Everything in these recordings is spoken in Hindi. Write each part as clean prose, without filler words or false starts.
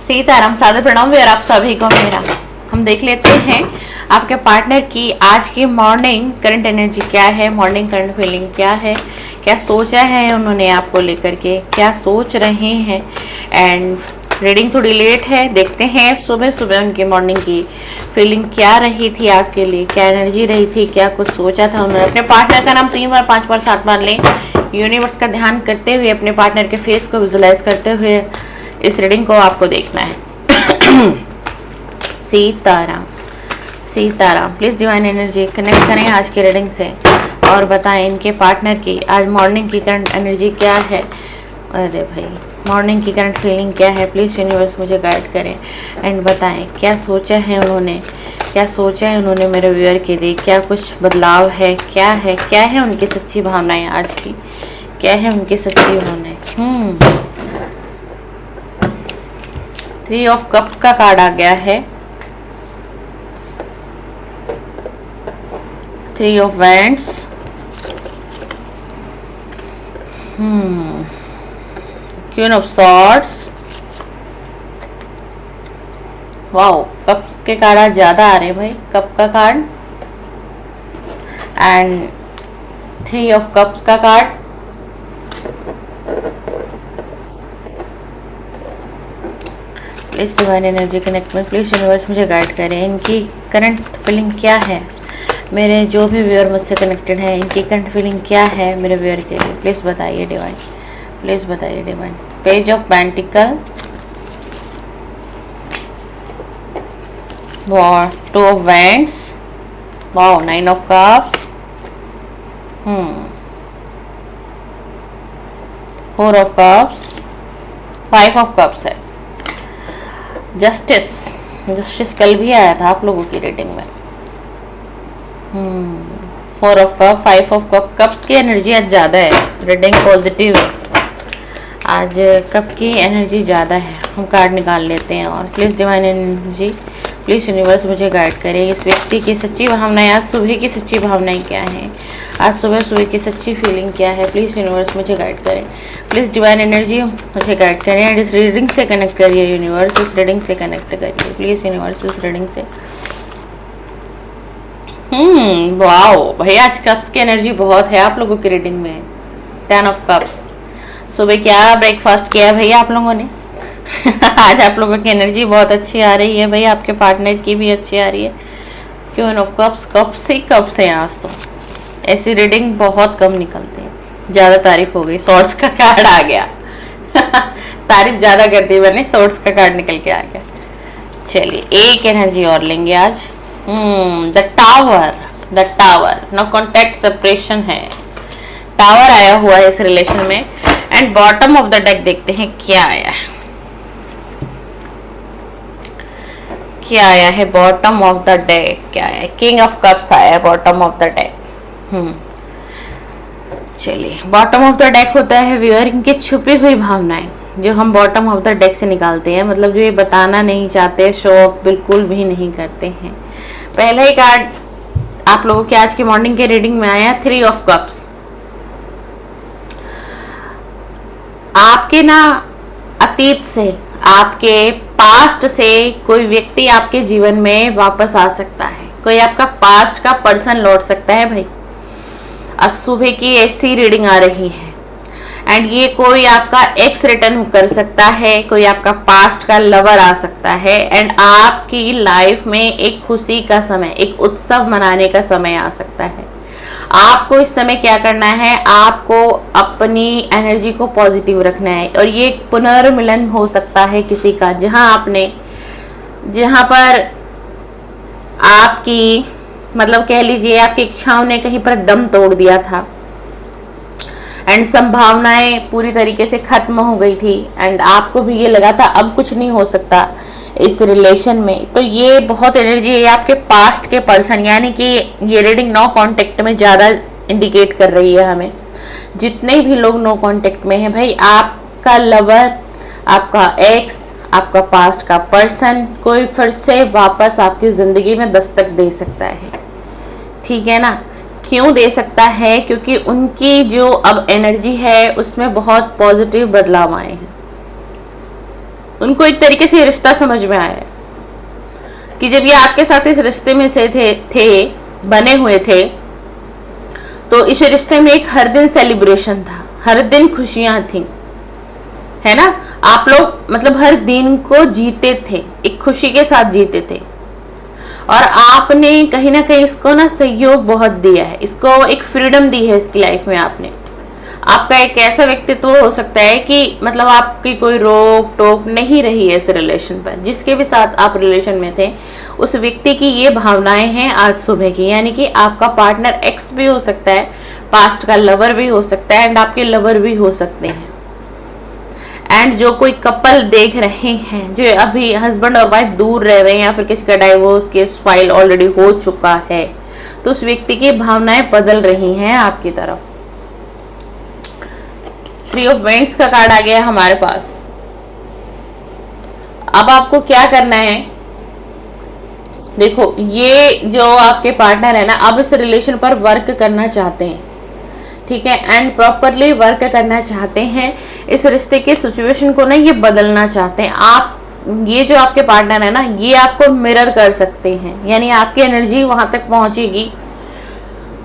सीताराम सादर प्रणाम और आप सभी को मेरा। हम देख लेते हैं आपके पार्टनर की आज की मॉर्निंग करंट एनर्जी क्या है, मॉर्निंग करंट फीलिंग क्या है, क्या सोचा है उन्होंने आपको लेकर के, क्या सोच रहे हैं। एंड रीडिंग थोड़ी लेट है, देखते हैं सुबह सुबह उनकी मॉर्निंग की फीलिंग क्या रही थी आपके लिए, क्या एनर्जी रही थी, क्या कुछ सोचा था उन्होंने। अपने पार्टनर का नाम 3 बार 5 बार 7 बार लें। यूनिवर्स का ध्यान करते हुए अपने पार्टनर के फेस को विजुलाइज करते हुए इस रीडिंग को आपको देखना है। Sitaram Sitaram. Please divine energy connect करें आज की रीडिंग से और बताएं इनके पार्टनर की आज मॉर्निंग की करंट एनर्जी क्या है। अरे भाई, मॉर्निंग की करंट फीलिंग क्या है। प्लीज़ यूनिवर्स मुझे गाइड करें एंड बताएं क्या सोचा है उन्होंने, क्या सोचा है उन्होंने मेरे व्यूअर के लिए, क्या कुछ बदलाव है, क्या है उनकी सच्ची भावनाएं आज की, क्या है उनकी सच्ची भावनाएं। 3 ऑफ कप का कार्ड आ गया है, 3 of wands, queen of swords. Wow, cup के कार्ड आज ज्यादा आ रहे हैं भाई, कप का कार्ड एंड 3 ऑफ कप्स का card. Please divine energy connect में, प्लीज यूनिवर्स मुझे गाइड करें इनकी करंट फीलिंग क्या है। मेरे जो भी व्यूअर मुझसे कनेक्टेड है इनकी करंट फीलिंग क्या है मेरे व्यूअर के लिए, प्लीज़ बताइए डिवाइन, प्लीज़ बताइए divine. Page of pentacle, war, 2 of wands, wow, 9 of cups, 4 of cups, 5 of cups है। जस्टिस कल भी आया था आप लोगों की रीडिंग में। 4 of cup, 5 of cup. Cups की एनर्जी आज ज़्यादा है, रीडिंग पॉजिटिव है, आज कप की एनर्जी ज़्यादा है। हम कार्ड निकाल लेते हैं और please divine energy, please universe मुझे गाइड करें इस व्यक्ति की सच्ची भावनाएं, आज सुबह की सच्ची भावनाएं क्या हैं, आज सुबह की सच्ची फीलिंग क्या है। प्लीज़ यूनिवर्स मुझे गाइड करें, प्लीज़ डिवाइन एनर्जी मुझे गाइड करें एंड इस रीडिंग से कनेक्ट करिए यूनिवर्स, इस रीडिंग से कनेक्ट करिए प्लीज़ यूनिवर्स, इस रीडिंग से। वाओ भाई, आज कप्स की एनर्जी बहुत है आप लोगों की रीडिंग में। 10 ऑफ कप्स। सुबह क्या ब्रेकफास्ट किया भैया आप लोगों ने। आज आप लोगों की एनर्जी बहुत अच्छी आ रही है भाई, आपके पार्टनर की भी अच्छी आ रही है। क्वीन ऑफ कप्स, कप से आज तो ऐसी रीडिंग बहुत कम निकलती है, ज़्यादा तारीफ हो गई। सॉर्ड्स का कार्ड आ गया। तारीफ ज़्यादा कर दी मैंने, सॉर्ड्स का कार्ड निकल के आ गया। चलिए एक एनर्जी और लेंगे आज। The tower, no contact separation है। टावर आया हुआ है इस रिलेशन में and bottom of the deck देखते हैं क्या आया है, क्या आया है बॉटम ऑफ द डेक, क्या है। किंग ऑफ कप्स आया है बॉटम ऑफ द डेक। चलिए, बॉटम ऑफ द डेक होता है व्यूअर इनकी छुपी हुई भावनाएं, जो हम बॉटम ऑफ द डेक से निकालते हैं, मतलब जो ये बताना नहीं चाहते, शो ऑफ बिल्कुल भी नहीं करते हैं। पहला ही कार्ड आप लोगों के आज की मॉर्निंग के रीडिंग में आया 3 ऑफ कप्स। आपके ना अतीत से, आपके पास्ट से कोई व्यक्ति आपके जीवन में वापस आ सकता है, कोई आपका पास्ट का पर्सन लौट सकता है भाई। आज सुबह की ऐसी रीडिंग आ रही है एंड ये कोई आपका एक्स रिटर्न कर सकता है, कोई आपका पास्ट का लवर आ सकता है एंड आपकी लाइफ में एक खुशी का समय, एक उत्सव मनाने का समय आ सकता है। आपको इस समय क्या करना है, आपको अपनी एनर्जी को पॉजिटिव रखना है और ये एक पुनर्मिलन हो सकता है किसी का, जहां पर आपकी, मतलब कह लीजिए आपकी इच्छाओं ने कहीं पर दम तोड़ दिया था एंड संभावनाएं पूरी तरीके से खत्म हो गई थी एंड आपको भी ये लगा था अब कुछ नहीं हो सकता इस रिलेशन में। तो ये बहुत एनर्जी है आपके पास्ट के पर्सन, यानी कि ये रीडिंग नो कांटेक्ट में ज़्यादा इंडिकेट कर रही है हमें। जितने भी लोग नो कांटेक्ट में हैं भाई, आपका लवर, आपका एक्स, आपका पास्ट का पर्सन कोई फिर से वापस आपकी ज़िंदगी में दस्तक दे सकता है, ठीक है ना। क्यों दे सकता है, क्योंकि उनकी जो अब एनर्जी है उसमें बहुत पॉजिटिव बदलाव आए हैं, उनको एक तरीके से रिश्ता समझ में आया कि जब ये आपके साथ इस रिश्ते में से थे बने हुए थे, तो इस रिश्ते में एक हर दिन सेलिब्रेशन था, हर दिन खुशियां थी, है ना। आप लोग मतलब हर दिन को जीते थे, एक खुशी के साथ जीते थे, और आपने कहीं ना कहीं इसको ना सहयोग बहुत दिया है, इसको एक फ्रीडम दी है इसकी लाइफ में। आपका एक ऐसा व्यक्तित्व हो सकता है कि मतलब आपकी कोई रोक टोक नहीं रही है इस रिलेशन पर। जिसके भी साथ आप रिलेशन में थे उस व्यक्ति की ये भावनाएं हैं आज सुबह की, यानी कि आपका पार्टनर एक्स भी हो सकता है, पास्ट का लवर भी हो सकता है, एंड आपके लवर भी हो सकते हैं। एंड जो कोई कपल देख रहे हैं जो अभी हस्बैंड और वाइफ दूर रह रहे हैं या फिर किसी का डाइवोर्स केस फाइल ऑलरेडी हो चुका है, तो उस व्यक्ति की भावनाएं बदल रही हैं आपकी तरफ। 3 ऑफ वेंट्स का कार्ड आ गया है हमारे पास। अब आपको क्या करना है, देखो ये जो आपके पार्टनर है ना, अब इस रिलेशन पर वर्क करना चाहते हैं, ठीक है, एंड प्रॉपरली वर्क करना चाहते हैं। इस रिश्ते के सिचुएशन को ना ये बदलना चाहते हैं। आप ये जो आपके पार्टनर है ना, ये आपको मिरर कर सकते हैं, यानी आपकी एनर्जी वहां तक पहुंचेगी।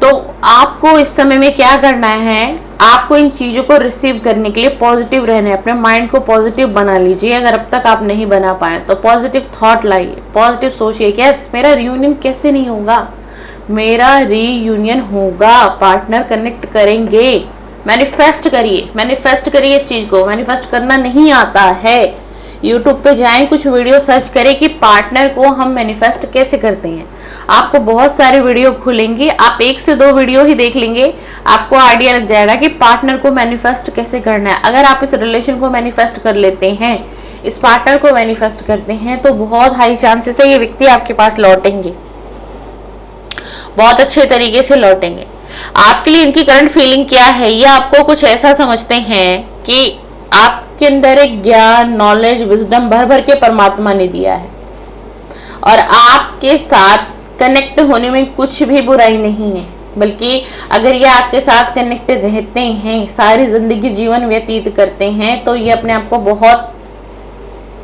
तो आपको इस समय में क्या करना है, आपको इन चीज़ों को रिसीव करने के लिए पॉजिटिव रहना है, अपने माइंड को पॉजिटिव बना लीजिए। अगर अब तक आप नहीं बना पाए तो पॉजिटिव थॉट लाइए, पॉजिटिव सोचिए कि यस मेरा रियूनियन कैसे नहीं होगा, मेरा रीयूनियन होगा, पार्टनर कनेक्ट करेंगे। मैनिफेस्ट करिए इस चीज़ को। मैनिफेस्ट करना नहीं आता है, यूट्यूब पे जाएं, कुछ वीडियो सर्च करें कि पार्टनर को हम मैनिफेस्ट कैसे करते हैं। आपको बहुत सारे वीडियो खुलेंगे, आप 1 से 2 वीडियो ही देख लेंगे, आपको आइडिया लग जाएगा कि पार्टनर को मैनिफेस्ट कैसे करना है। अगर आप इस रिलेशन को मैनिफेस्ट कर लेते हैं, इस पार्टनर को मैनिफेस्ट करते हैं, तो बहुत हाई चांसेस है ये व्यक्ति आपके पास लौटेंगे, बहुत अच्छे तरीके से लौटेंगे। आपके लिए इनकी करंट फीलिंग क्या है, ये आपको कुछ ऐसा समझते हैं कि आपके अंदर एक ज्ञान, नॉलेज, विजडम भर भर के परमात्मा ने दिया है, और आपके साथ कनेक्ट होने में कुछ भी बुराई नहीं है। बल्कि अगर ये आपके साथ कनेक्ट रहते हैं, सारी जिंदगी जीवन व्यतीत करते हैं, तो ये अपने आप को बहुत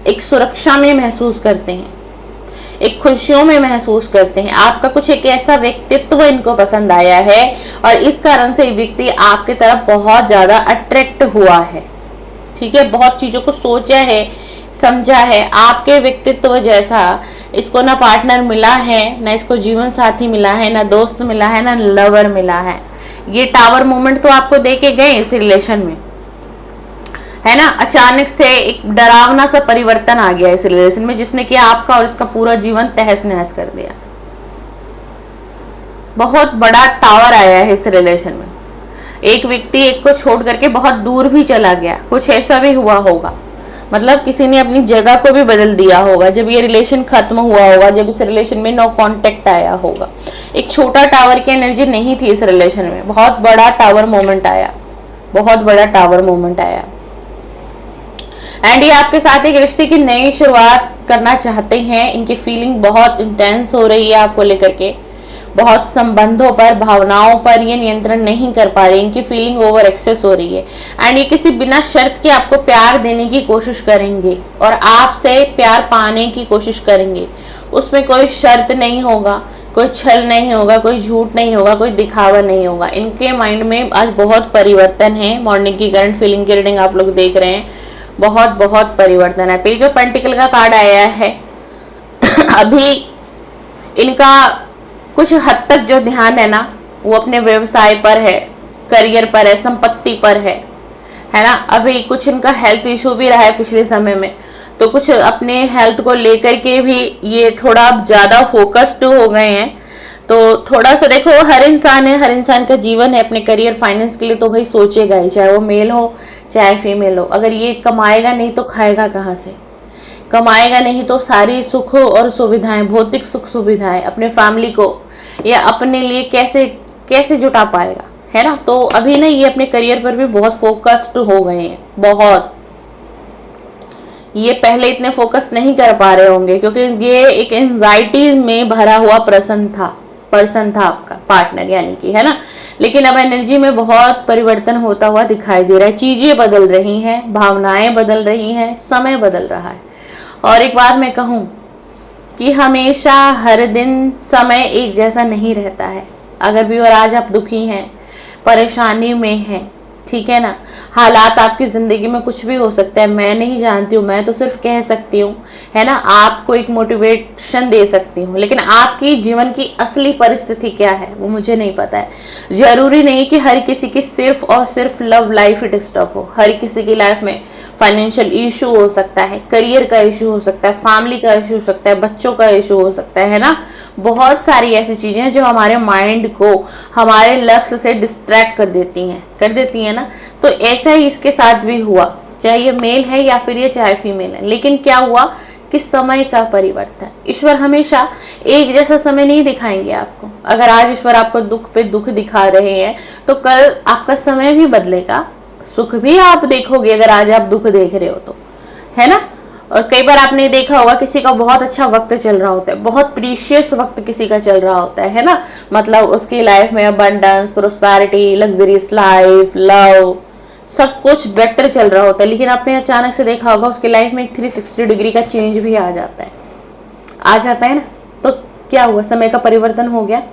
एक सुरक्षा में महसूस करते हैं, एक खुशियों में महसूस करते हैं। आपका कुछ एक ऐसा व्यक्तित्व इनको पसंद आया है, और इस कारण से व्यक्ति आपके तरफ बहुत ज्यादा अट्रैक्ट हुआ है, ठीक है। बहुत चीजों को सोचा है, समझा है। आपके व्यक्तित्व जैसा इसको ना पार्टनर मिला है, ना इसको जीवन साथी मिला है, ना दोस्त मिला है, ना लवर मिला है। ये टावर मूवमेंट तो आपको दे के गए इस रिलेशन में, है ना। अचानक से एक डरावना सा परिवर्तन आ गया इस रिलेशन में, जिसने कि आपका और इसका पूरा जीवन तहस नहस कर दिया। बहुत बड़ा टावर आया है इस रिलेशन में। एक व्यक्ति एक को छोड़ करके बहुत दूर भी चला गया, कुछ ऐसा भी हुआ होगा। मतलब किसी ने अपनी जगह को भी बदल दिया होगा जब ये रिलेशन खत्म हुआ होगा, जब इस रिलेशन में नो कांटेक्ट आया होगा। एक छोटा टावर की एनर्जी नहीं थी इस रिलेशन में, बहुत बड़ा टावर मोमेंट आया, बहुत बड़ा टावर मोमेंट आया। एंड ये आपके साथ एक रिश्ते की नई शुरुआत करना चाहते हैं। इनकी फीलिंग बहुत इंटेंस हो रही है आपको लेकर के, बहुत संबंधों पर, भावनाओं पर ये नियंत्रण नहीं कर पा रही, इनकी फीलिंग ओवर एक्सेस हो रही है। एंड ये किसी बिना शर्त के आपको प्यार देने की कोशिश करेंगे और आपसे प्यार पाने की कोशिश करेंगे। उसमें कोई शर्त नहीं होगा, कोई छल नहीं होगा, कोई झूठ नहीं होगा, कोई दिखावा नहीं होगा। इनके माइंड में आज बहुत परिवर्तन है। मॉर्निंग की करंट फीलिंग की रीडिंग आप लोग देख रहे हैं, बहुत बहुत परिवर्तन है। पेज ऑफ पेंटिकल का कार्ड आया है। अभी इनका कुछ हद तक जो ध्यान है ना वो अपने व्यवसाय पर है, करियर पर है, संपत्ति पर है ना। अभी कुछ इनका हेल्थ इशू भी रहा है पिछले समय में, तो कुछ अपने हेल्थ को लेकर के भी ये थोड़ा ज्यादा फोकस्ड हो गए हैं। तो थोड़ा सा देखो, हर इंसान है, हर इंसान का जीवन है, अपने करियर फाइनेंस के लिए तो भाई सोचेगा ही, चाहे वो मेल हो चाहे फीमेल हो। अगर ये कमाएगा नहीं तो खाएगा कहाँ से, कमाएगा नहीं तो सारी सुख और सुविधाएं, भौतिक सुख सुविधाएं अपने फैमिली को या अपने लिए कैसे कैसे जुटा पाएगा, है ना। तो अभी ना ये अपने करियर पर भी बहुत फोकस्ड हो गए हैं, बहुत। ये पहले इतने फोकस नहीं कर पा रहे होंगे क्योंकि ये एक एंजाइटी में भरा हुआ प्रश्न था, पर्सन था आपका पार्टनर यानी कि, है ना। लेकिन अब एनर्जी में बहुत परिवर्तन होता हुआ दिखाई दे रहा है, चीजें बदल रही हैं, भावनाएं बदल रही हैं, समय बदल रहा है। और एक बात मैं कहूँ कि हमेशा हर दिन समय एक जैसा नहीं रहता है। अगर व्यूअर आज आप दुखी हैं, परेशानी में हैं, ठीक है ना, हालात आपकी ज़िंदगी में कुछ भी हो सकता है, मैं नहीं जानती हूँ, मैं तो सिर्फ कह सकती हूँ, है ना, आपको एक मोटिवेशन दे सकती हूँ, लेकिन आपकी जीवन की असली परिस्थिति क्या है वो मुझे नहीं पता है। ज़रूरी नहीं कि हर किसी की सिर्फ और सिर्फ लव लाइफ डिस्टर्ब हो, हर किसी की लाइफ में फाइनेंशियल इशू हो सकता है, करियर का इशू हो सकता है, फैमिली का इशू हो सकता है, बच्चों का इशू हो सकता है ना। बहुत सारी ऐसी चीज़ें हैं जो हमारे माइंड को हमारे लक्ष्य से डिस्ट्रैक्ट कर देती हैं ना। तो ऐसा ही इसके साथ भी हुआ, चाहे ये मेल है या फिर ये चाहे फीमेल है। लेकिन क्या हुआ कि समय का परिवर्तन, ईश्वर हमेशा एक जैसा समय नहीं दिखाएंगे आपको। अगर आज ईश्वर आपको दुख पे दुख दिखा रहे हैं तो कल आपका समय भी बदलेगा, सुख भी आप देखोगे अगर आज आप दुख देख रहे हो तो, है ना। और कई बार आपने देखा होगा किसी का बहुत अच्छा वक्त चल रहा होता है, बहुत प्रीशियस वक्त किसी का चल रहा होता है ना, मतलब उसकी लाइफ में abundance, prosperity, luxurious life, love, सब कुछ बेटर चल रहा होता है। लेकिन आपने अचानक से देखा होगा उसकी लाइफ में एक 360 डिग्री का चेंज भी आ जाता है ना। तो क्या हुआ, समय का परिवर्तन हो गया,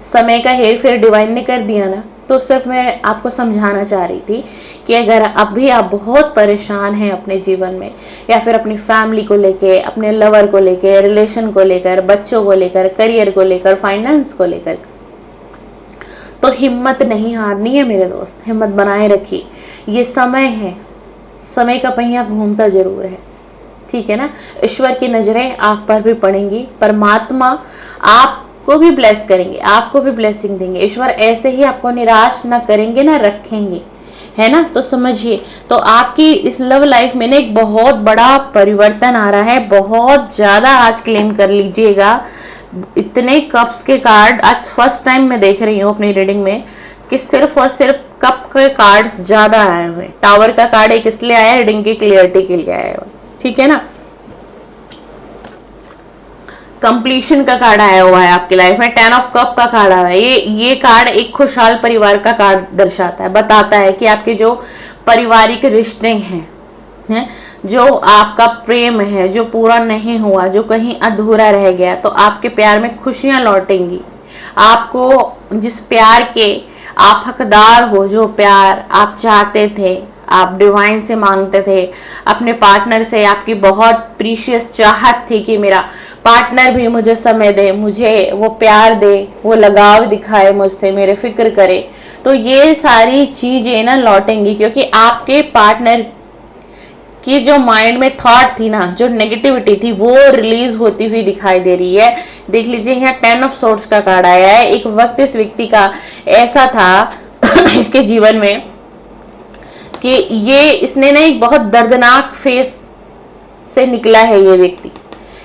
समय का हेर फेर डिवाइन ने कर दिया ना। तो सिर्फ मैं आपको समझाना चाह रही थी कि अगर अभी आप बहुत परेशान हैं अपने जीवन में, या फिर अपनी फैमिली को लेके, अपने लवर को लेके, रिलेशन को लेकर, बच्चों को लेकर, करियर को लेकर, फाइनेंस को लेकर, तो हिम्मत नहीं हारनी है मेरे दोस्त, हिम्मत बनाए रखिए। ये समय है, समय का पहिया घूमता जरूर है, ठीक है ना। ईश्वर की नजरें आप पर भी पड़ेंगी, परमात्मा आपको भी ब्लेस करेंगे, आपको भी ब्लेसिंग देंगे। ईश्वर ऐसे ही आपको निराश ना करेंगे ना रखेंगे, है ना। तो समझिए, तो आपकी इस लव लाइफ में ना एक बहुत बड़ा परिवर्तन आ रहा है, बहुत ज्यादा आज क्लेम कर लीजिएगा। इतने कप्स के कार्ड आज फर्स्ट टाइम मैं देख रही हूँ अपनी रीडिंग में कि सिर्फ और सिर्फ कप के कार्ड्स ज्यादा आए हुए। टावर का कार्ड एक इसलिए आया, रीडिंग की क्लियरिटी के लिए आया हुआ, ठीक है ना। कंप्लीशन का कार्ड आया हुआ है आपकी लाइफ में, 10 ऑफ कप का कार्ड आया है। ये कार्ड एक खुशहाल परिवार का कार्ड दर्शाता है, बताता है कि आपके जो पारिवारिक रिश्ते हैं, जो आपका प्रेम है, जो पूरा नहीं हुआ, जो कहीं अधूरा रह गया, तो आपके प्यार में खुशियां लौटेंगी। आपको जिस प्यार के आप हकदार हो, जो प्यार आप चाहते थे, आप डिवाइन से मांगते थे, अपने पार्टनर से आपकी बहुत प्रीशियस चाहत थी कि मेरा पार्टनर भी मुझे समय दे, मुझे वो प्यार दे, वो लगाव दिखाए मुझसे, मेरे फिक्र करे, तो ये सारी चीजें ना लौटेंगी। क्योंकि आपके पार्टनर की जो माइंड में थॉट थी ना, जो नेगेटिविटी थी, वो रिलीज होती हुई दिखाई दे रही है। देख लीजिए, यहाँ 10 ऑफ सोर्ड्स का कार्ड आया है। एक वक्त इस व्यक्ति का ऐसा था इसके जीवन में कि इसने ना एक बहुत दर्दनाक फेस से निकला है। ये व्यक्ति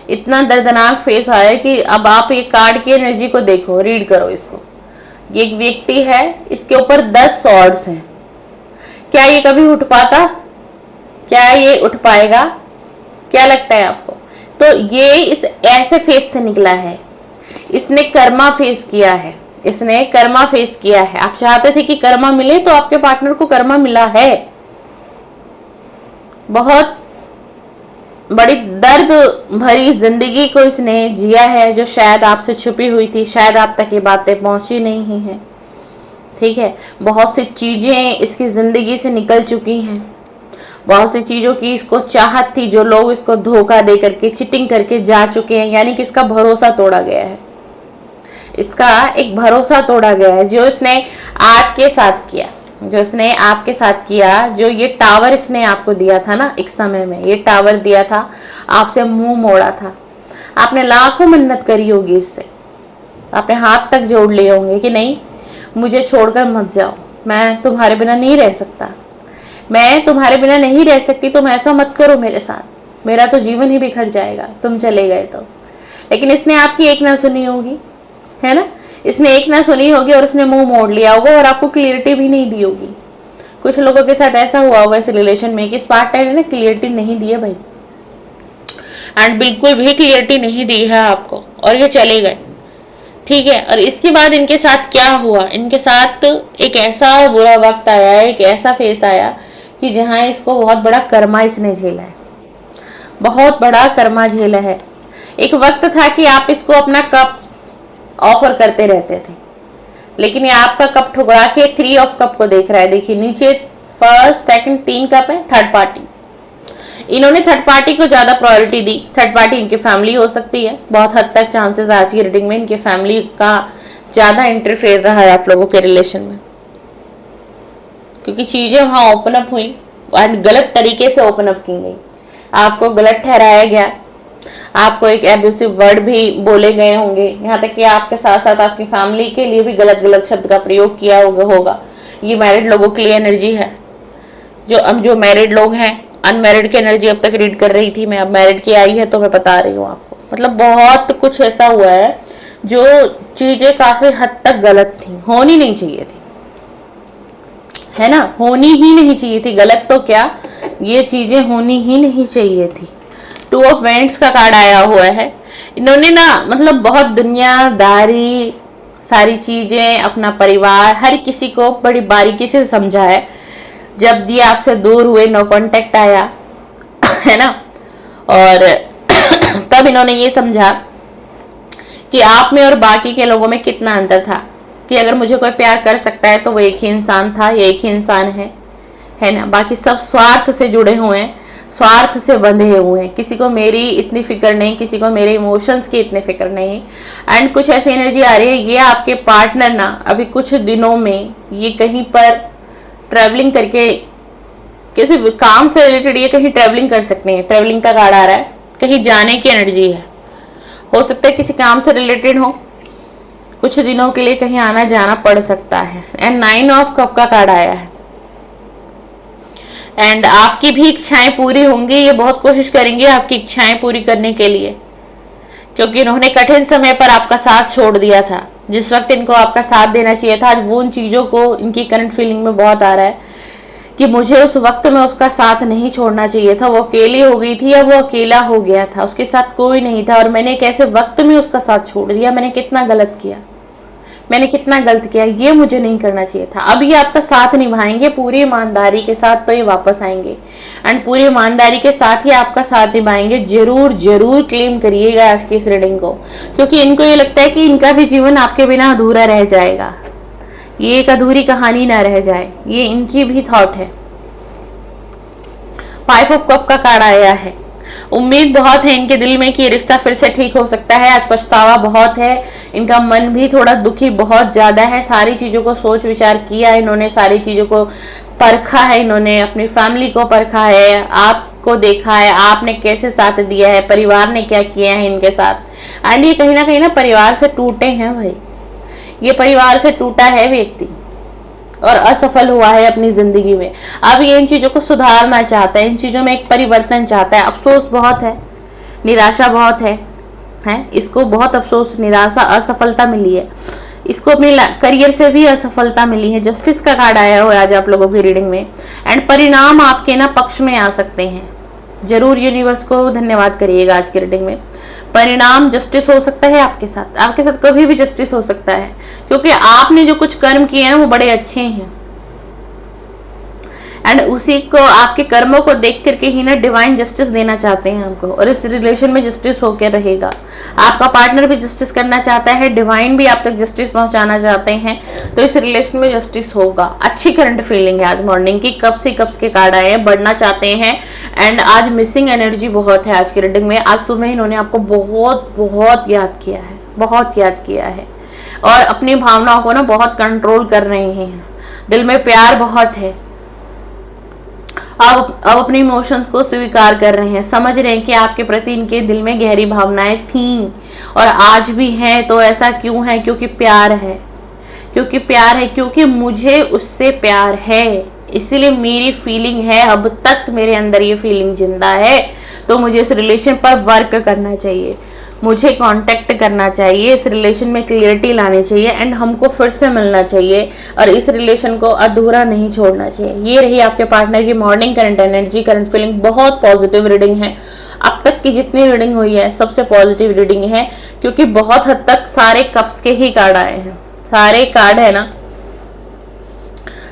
इतना दर्दनाक फेस आया कि अब आप ये कार्ड की एनर्जी को देखो, रीड करो इसको। ये एक व्यक्ति है, इसके ऊपर 10 सॉर्ड्स हैं। क्या ये कभी उठ पाता? क्या ये उठ पाएगा? क्या लगता है आपको? तो ये इस ऐसे फेस से निकला है। इसने कर्मा फेस किया है, इसने कर्मा फेस किया है। आप चाहते थे कि कर्मा मिले, तो आपके पार्टनर को कर्मा मिला है। बहुत बड़ी दर्द भरी जिंदगी को इसने जिया है, जो शायद आपसे छुपी हुई थी, शायद आप तक ये बातें पहुंची नहीं है, ठीक है। बहुत सी चीजें इसकी जिंदगी से निकल चुकी हैं, बहुत सी चीजों की इसको चाहत थी, जो लोग इसको धोखा दे करके, चिटिंग करके जा चुके हैं, यानी कि इसका भरोसा तोड़ा गया है। इसका एक भरोसा तोड़ा गया है जो इसने आपके साथ किया, जो ये टावर इसने आपको दिया था ना, एक समय में ये टावर दिया था, आपसे मुंह मोड़ा था। आपने लाखों मिन्नत करी होगी इससे, आपने हाथ तक जोड़ लिए होंगे कि नहीं, मुझे छोड़कर मत जाओ, मैं तुम्हारे बिना नहीं रह सकता, मैं तुम्हारे बिना नहीं रह सकती, तुम ऐसा मत करो मेरे साथ, मेरा तो जीवन ही बिखर जाएगा तुम चले गए तो। लेकिन इसने आपकी एक ना सुनी होगी, है ना, इसने एक ना सुनी होगी और उसने मुंह मोड़ लिया होगा और आपको क्लियरिटी भी नहीं दी होगी। कुछ लोगों के साथ ऐसा हुआ होगा इस रिलेशन में कि इस पार्टनर ने क्लियरिटी नहीं दी है भाई, एंड बिल्कुल भी क्लियरिटी नहीं दी है आपको, और ये चले गए, ठीक है। और इसके बाद इनके साथ क्या हुआ, इनके साथ एक ऐसा बुरा वक्त आया, एक ऐसा फेस आया कि जहाँ इसको बहुत बड़ा कर्मा इसने झेला है, बहुत बड़ा कर्मा झेला है। एक वक्त था कि आप इसको अपना कप ऑफर करते रहते थे, लेकिन ये आपका कप ठुकरा के 3 ऑफ कप को देख रहा है। देखिए नीचे फर्स्ट सेकंड 3 कप है, थर्ड पार्टी। इन्होंने थर्ड पार्टी को ज्यादा प्रायोरिटी दी। थर्ड पार्टी इनकी फैमिली हो सकती है, बहुत हद तक चांसेस आज की रीडिंग में इनके फैमिली का ज्यादा इंटरफेयर रहा है आप लोगों के रिलेशन में, क्योंकि चीजें वहां ओपन अप हुई और गलत तरीके से ओपन अप की गई। आपको गलत ठहराया गया, आपको एक एब्यूसिव वर्ड भी बोले गए होंगे, यहाँ तक कि आपके साथ साथ आपकी फैमिली के लिए भी गलत गलत शब्द का प्रयोग किया होगा। ये मैरिड लोगों के लिए एनर्जी है। जो मैरिड लोग हैं, अनमैरिड की एनर्जी अब तक रीड कर रही थी मैं, अब मैरिड की आई है तो मैं बता रही हूँ आपको। मतलब बहुत कुछ ऐसा हुआ है जो चीजें काफी हद तक गलत थी, होनी नहीं चाहिए थी, है ना, होनी ही नहीं चाहिए थी। गलत तो क्या, ये चीजें होनी ही नहीं चाहिए थी। 2 ऑफ वेंट्स का कार्ड आया हुआ है। इन्होंने ना मतलब बहुत दुनियादारी, सारी चीजें, अपना परिवार, हर किसी को बड़ी बारीकी से समझा है। जब दिए आपसे दूर हुए, नो कांटेक्ट आया, है ना, और तब इन्होंने ये समझा कि आप में और बाकी के लोगों में कितना अंतर था, कि अगर मुझे कोई प्यार कर सकता है तो वो एक ही इंसान था, ये एक ही इंसान है ना। बाकी सब स्वार्थ से जुड़े हुए हैं, स्वार्थ से बंधे हुए हैं। किसी को मेरी इतनी फिक्र नहीं, किसी को मेरे इमोशंस की इतनी फिक्र नहीं। एंड कुछ ऐसी एनर्जी आ रही है, ये आपके पार्टनर ना अभी कुछ दिनों में ये कहीं पर ट्रैवलिंग करके, किसी काम से रिलेटेड ये कहीं ट्रैवलिंग कर सकते हैं। ट्रैवलिंग का कार्ड आ रहा है, कहीं जाने की एनर्जी है, हो सकता है किसी काम से रिलेटेड हो, कुछ दिनों के लिए कहीं आना जाना पड़ सकता है। एंड 9 ऑफ कप का कार्ड आया है। एंड आपकी भी इच्छाएं पूरी होंगी, ये बहुत कोशिश करेंगे आपकी इच्छाएं पूरी करने के लिए, क्योंकि इन्होंने कठिन समय पर आपका साथ छोड़ दिया था। जिस वक्त इनको आपका साथ देना चाहिए था, आज वो उन चीज़ों को इनकी करंट फीलिंग में बहुत आ रहा है कि मुझे उस वक्त में उसका साथ नहीं छोड़ना चाहिए था। वो अकेली हो गई थी या वो अकेला हो गया था, उसके साथ कोई नहीं था, और मैंने एक ऐसे वक्त में उसका साथ छोड़ दिया। मैंने कितना गलत किया, मैंने कितना गलत किया, ये मुझे नहीं करना चाहिए था। अब ये आपका साथ निभाएंगे पूरी ईमानदारी के साथ, तो ये वापस आएंगे एंड पूरी ईमानदारी के साथ ही आपका साथ निभाएंगे। जरूर जरूर क्लेम करिएगा आज की इस रीडिंग को, क्योंकि इनको ये लगता है कि इनका भी जीवन आपके बिना अधूरा रह जाएगा, ये एक अधूरी कहानी ना रह जाए, ये इनकी भी थॉट है। 5 ऑफ कप का कार्ड आया है। उम्मीद बहुत है इनके दिल में कि रिश्ता फिर से ठीक हो सकता है। आज पछतावा बहुत है, इनका मन भी थोड़ा दुखी बहुत ज्यादा है। सारी चीजों को सोच विचार किया है इन्होंने, सारी चीजों को परखा है इन्होंने, अपनी फैमिली को परखा है, आपको देखा है, आपने कैसे साथ दिया है, परिवार ने क्या किया है इनके साथ। एंड ये कहीं ना परिवार से टूटे हैं भाई, ये परिवार से टूटा है व्यक्ति और असफल हुआ है अपनी जिंदगी में। अब ये इन चीजों को सुधारना चाहता है, इन चीजों में एक परिवर्तन चाहता है। अफसोस बहुत है, निराशा बहुत है इसको बहुत अफसोस, निराशा, असफलता मिली है इसको, अपने करियर से भी असफलता मिली है। जस्टिस का कार्ड आया हुआ है आज आप लोगों की रीडिंग में। एंड परिणाम आपके ना पक्ष में आ सकते हैं। जरूर यूनिवर्स को धन्यवाद करिएगा आज की रीडिंग में। परिणाम जस्टिस हो सकता है आपके साथ कभी भी जस्टिस हो सकता है, क्योंकि आपने जो कुछ कर्म किए हैं ना वो बड़े अच्छे हैं। एंड उसी को, आपके कर्मों को देख करके ही ना डिवाइन जस्टिस देना चाहते हैं हमको, और इस रिलेशन में जस्टिस होकर रहेगा। आपका पार्टनर भी जस्टिस करना चाहता है, डिवाइन भी आप तक जस्टिस पहुंचाना चाहते हैं, तो इस रिलेशन में जस्टिस होगा। अच्छी करंट फीलिंग है आज मॉर्निंग की। कप्स ही कप्स के कार्ड आए हैं, बढ़ना चाहते हैं। एंड आज मिसिंग एनर्जी बहुत है आज की रीडिंग में। आज सुबह इन्होंने आपको बहुत बहुत याद किया है, बहुत याद किया है, और अपनी भावनाओं को ना बहुत कंट्रोल कर रहे हैं। दिल में प्यार बहुत है, अब अपने इमोशंस को स्वीकार कर रहे हैं, समझ रहे हैं कि आपके प्रति इनके दिल में गहरी भावनाएं थीं और आज भी हैं। तो ऐसा क्यों है? क्योंकि प्यार है, क्योंकि प्यार है, क्योंकि मुझे उससे प्यार है। इसीलिए मेरी फीलिंग है, अब तक मेरे अंदर ये फीलिंग जिंदा है। तो मुझे इस रिलेशन पर वर्क करना चाहिए, मुझे कांटेक्ट करना चाहिए, इस रिलेशन में क्लियरिटी लानी चाहिए एंड हमको फिर से मिलना चाहिए और इस रिलेशन को अधूरा नहीं छोड़ना चाहिए। ये रही आपके पार्टनर की morning current energy, current feeling. बहुत पॉजिटिव रीडिंग है, अब तक की जितनी रीडिंग हुई है सबसे पॉजिटिव रीडिंग है, क्योंकि बहुत हद तक सारे कप्स के ही कार्ड आए हैं। सारे कार्ड है ना,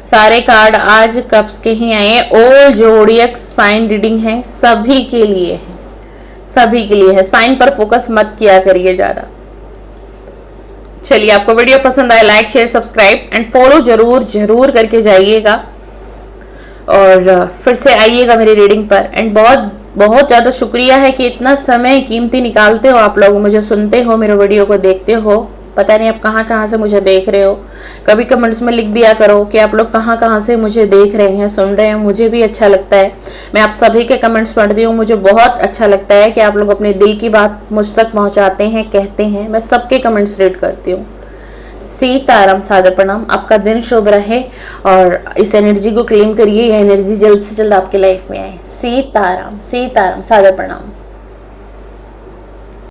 सारे कार्ड आज कप्स के ही आए हैं। ओल्ड जोडियक साइन रीडिंग है, सभी के लिए है, सभी के लिए है। साइन पर फोकस मत किया करिए ज्यादा। चलिए, आपको वीडियो पसंद आए like share subscribe and follow जरूर जरूर करके जाइएगा और फिर से आइएगा मेरी रीडिंग पर। एंड बहुत बहुत ज़्यादा शुक्रिया है कि इतना समय कीमती निकालते हो आप लोग, मुझे सुनते हो, मेरे वीडियो को देखते हो। पता नहीं आप कहाँ कहाँ से मुझे देख रहे हो, कभी कमेंट्स में लिख दिया करो कि आप लोग कहाँ कहाँ से मुझे देख रहे हैं, सुन रहे हैं। मुझे भी अच्छा लगता है, मैं आप सभी के कमेंट्स पढ़ती हूँ। मुझे बहुत अच्छा लगता है कि आप लोग अपने दिल की बात मुझ तक पहुँचाते हैं, कहते हैं। मैं सबके कमेंट्स रीड करती हूँ। सीताराम, सादर प्रणाम। आपका दिन शुभ रहे और इस एनर्जी को क्लेम करिए, यह एनर्जी जल्द से जल्द आपकी लाइफ में आए। सीताराम, सीताराम, सादर प्रणाम।